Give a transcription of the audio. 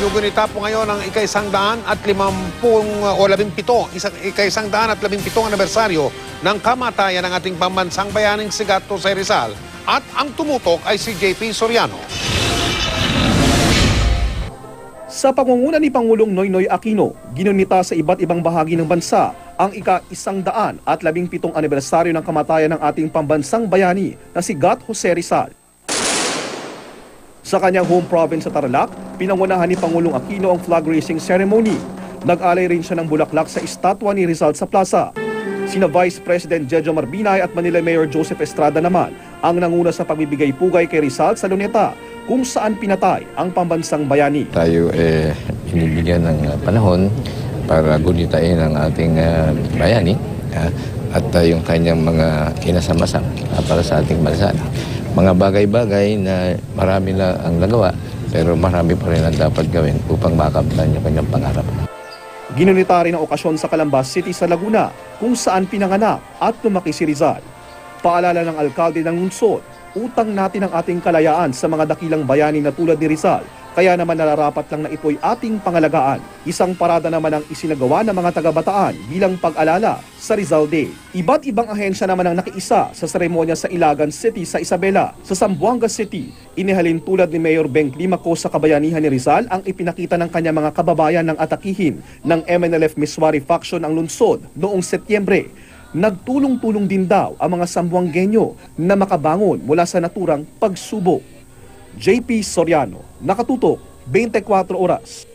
Ginugunita po ngayon ang ika-117 anibersaryo ng kamatayan ng ating pambansang bayaning si Jose Rizal. At ang tumutok ay si JP Soriano. Sa pangunguna ni Pangulong Noynoy Aquino, ginunita sa iba't ibang bahagi ng bansa ang ika-117 anibersaryo ng kamatayan ng ating pambansang bayani na si Jose Rizal. Sa kanyang home province sa Tarlac, pinangunahan ni Pangulong Aquino ang flag raising ceremony. Nag-alay rin siya ng bulaklak sa estatwa ni Rizal sa plaza. Sina Vice President Jejo Marbinay at Manila Mayor Joseph Estrada naman ang nanguna sa pagbibigay pugay kay Rizal sa Luneta, kung saan pinatay ang pambansang bayani. Tayo binibigyan ng panahon para gunitain ang ating bayani at yung kanyang mga kinasamasang para sa ating bansa. Mga bagay-bagay na marami na ang nagawa, pero marami pa rin ang dapat gawin upang makamtan yung kanyang pangarap. Ginunita rin ang okasyon sa Calambas City sa Laguna, kung saan pinanganak at lumaki si Rizal. Paalala ng alkalde ng lungsod, utang natin ang ating kalayaan sa mga dakilang bayani na tulad ni Rizal, kaya naman nararapat lang na ito'y ating pangalagaan. Isang parada naman ang isinagawa ng mga taga-Bataan bilang pag-alala sa Rizal Day. Iba't ibang ahensya naman ang nakiisa sa seremonya sa Ilagan City sa Isabela. Sa Zamboanga City, inihalin tulad ni Mayor Beng Climaco sa kabayanihan ni Rizal ang ipinakita ng kanya mga kababayan ng atakihin ng MNLF Miswari Faction ang lungsod noong Setyembre. Nagtulong-tulong din daw ang mga Zamboangueño na makabangon mula sa naturang pagsubok. JP Soriano, nakatutok 24 oras.